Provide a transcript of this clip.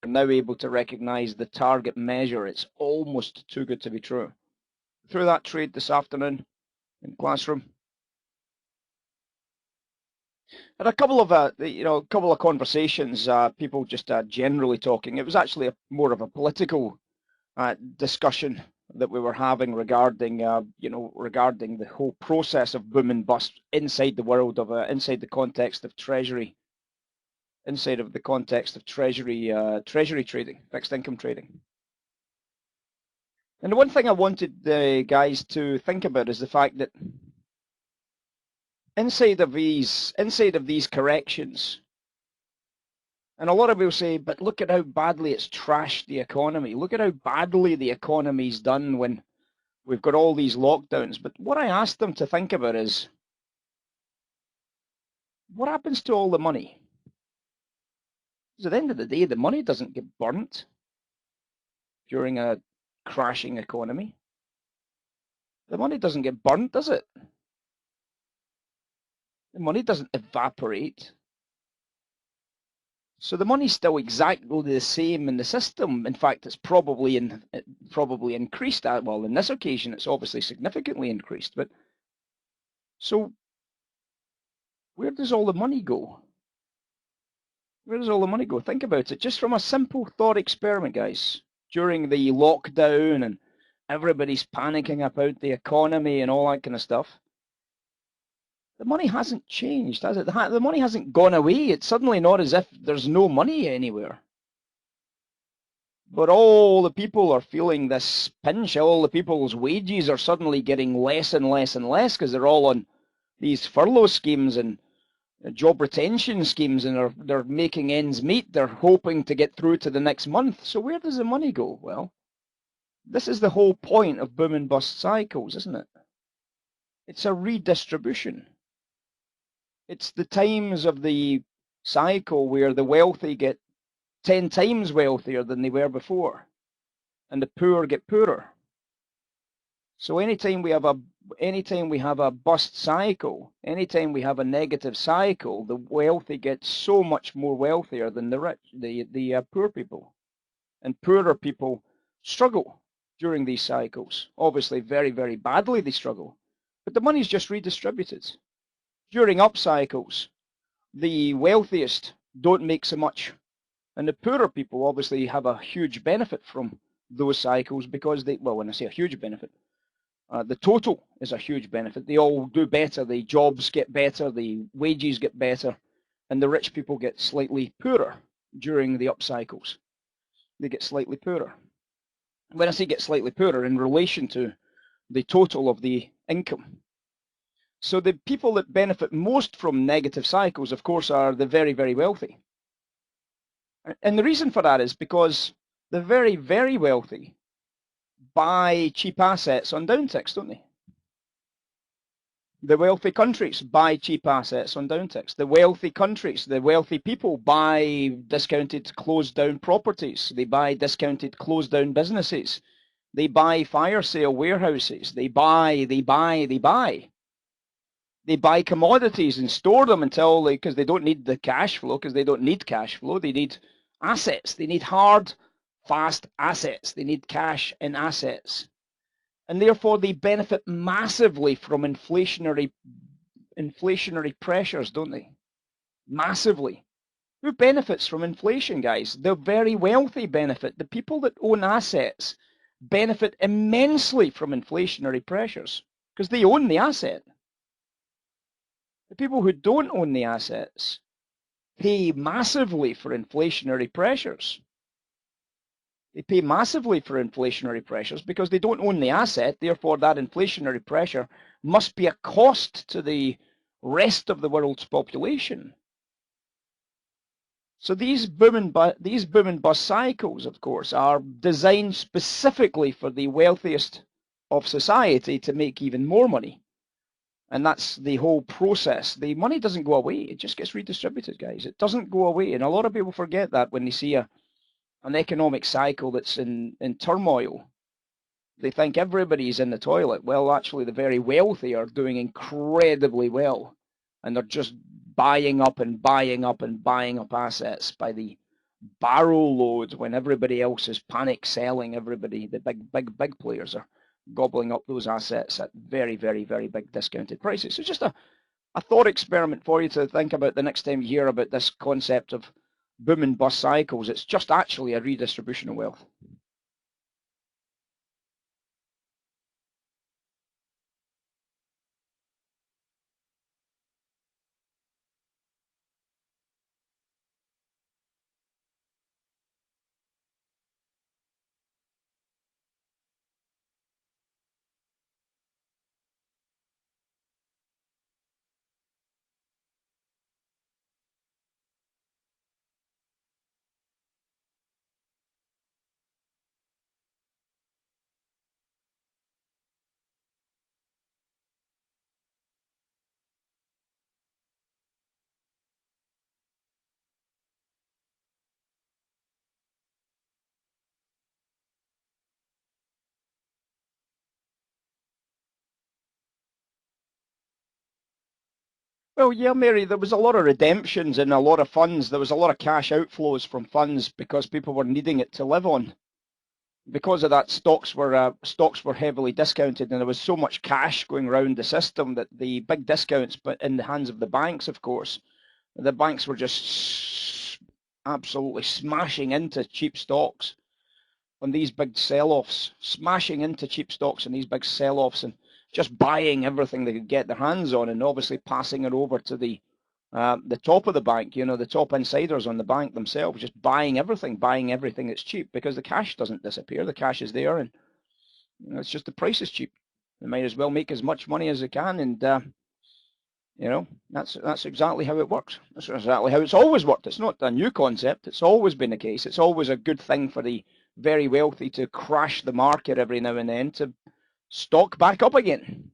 now able to recognize the target measure. It's almost too good to be true. Through that trade this afternoon in classroom. Had a couple of conversations, people just generally talking. It was actually more of a political discussion that we were having regarding, regarding the whole process of boom and bust inside the world of, inside the context of treasury, treasury trading, fixed income trading. And the one thing I wanted the guys to think about is the fact that inside of these corrections, and a lot of people say, but look at how badly it's trashed the economy. Look at how badly the economy's done when we've got all these lockdowns. But what I asked them to think about is, what happens to all the money? Because at the end of the day, the money doesn't get burnt during a crashing economy. The money doesn't get burnt, does it? The money doesn't evaporate. So the money's still exactly the same in the system. In fact, it's probably increased. Well, in this occasion, it's obviously significantly increased. But so where does all the money go? Where does all the money go? Think about it. Just from a simple thought experiment, guys. During the lockdown and everybody's panicking about the economy and all that kind of stuff. The money hasn't changed, has it? The money hasn't gone away. It's suddenly not as if there's no money anywhere. But all the people are feeling this pinch. All the people's wages are suddenly getting less and less and less because they're all on these furlough schemes and job retention schemes, and they're making ends meet. They're hoping to get through to the next month. So where does the money go? Well, this is the whole point of boom and bust cycles, isn't it? It's a redistribution. It's the times of the cycle where the wealthy get 10 times wealthier than they were before, and the poor get poorer. So anytime we have a bust cycle, anytime we have a negative cycle, the wealthy get so much more wealthier than the rich, the poor people, and poorer people struggle during these cycles. Obviously, very, very badly they struggle, but the money's just redistributed. During up cycles, the wealthiest don't make so much, and the poorer people obviously have a huge benefit from those cycles because when I say a huge benefit, the total is a huge benefit. They all do better, the jobs get better, the wages get better, and the rich people get slightly poorer during the up cycles. They get slightly poorer. When I say get slightly poorer, in relation to the total of the income. So the people that benefit most from negative cycles, of course, are the very, very wealthy. And the reason for that is because the very, very wealthy buy cheap assets on downticks, don't they? The wealthy countries buy cheap assets on downticks. The wealthy countries, the wealthy people buy discounted closed down properties. They buy discounted closed down businesses. They buy fire sale warehouses. They buy. They buy commodities and store them until because they don't need the cash flow, because they don't need cash flow. They need assets. They need hard, fast assets. They need cash and assets. And therefore they benefit massively from inflationary pressures, don't they? Massively. Who benefits from inflation, guys? The very wealthy benefit. The people that own assets benefit immensely from inflationary pressures because they own the asset. The people who don't own the assets pay massively for inflationary pressures. They pay massively for inflationary pressures because they don't own the asset. Therefore, that inflationary pressure must be a cost to the rest of the world's population. So these boom and bust cycles, of course, are designed specifically for the wealthiest of society to make even more money. And that's the whole process. The money doesn't go away. It just gets redistributed, guys. It doesn't go away. And a lot of people forget that when they see an economic cycle that's in turmoil. They think everybody's in the toilet. Well, actually, the very wealthy are doing incredibly well. And they're just buying up and buying up and buying up assets by the barrel loads when everybody else is panic selling. Everybody, the big players are gobbling up those assets at very, very, very big discounted prices. So just a thought experiment for you to think about the next time you hear about this concept of boom and bust cycles. It's just actually a redistribution of wealth. Well, yeah, Mary, there was a lot of redemptions in a lot of funds. There was a lot of cash outflows from funds because people were needing it to live on. Because of that, stocks were heavily discounted, and there was so much cash going around the system that the big discounts, but in the hands of the banks, of course, the banks were just absolutely smashing into cheap stocks on these big sell-offs, smashing into cheap stocks and these big sell-offs, and just buying everything they could get their hands on, and obviously passing it over to the top of the bank, the top insiders on the bank themselves, just buying everything that's cheap because the cash doesn't disappear. The cash is there, and it's just the price is cheap. They might as well make as much money as they can, and that's exactly how it works. That's exactly how it's always worked. It's not a new concept. It's always been the case. It's always a good thing for the very wealthy to crash the market every now and then to stock back up again.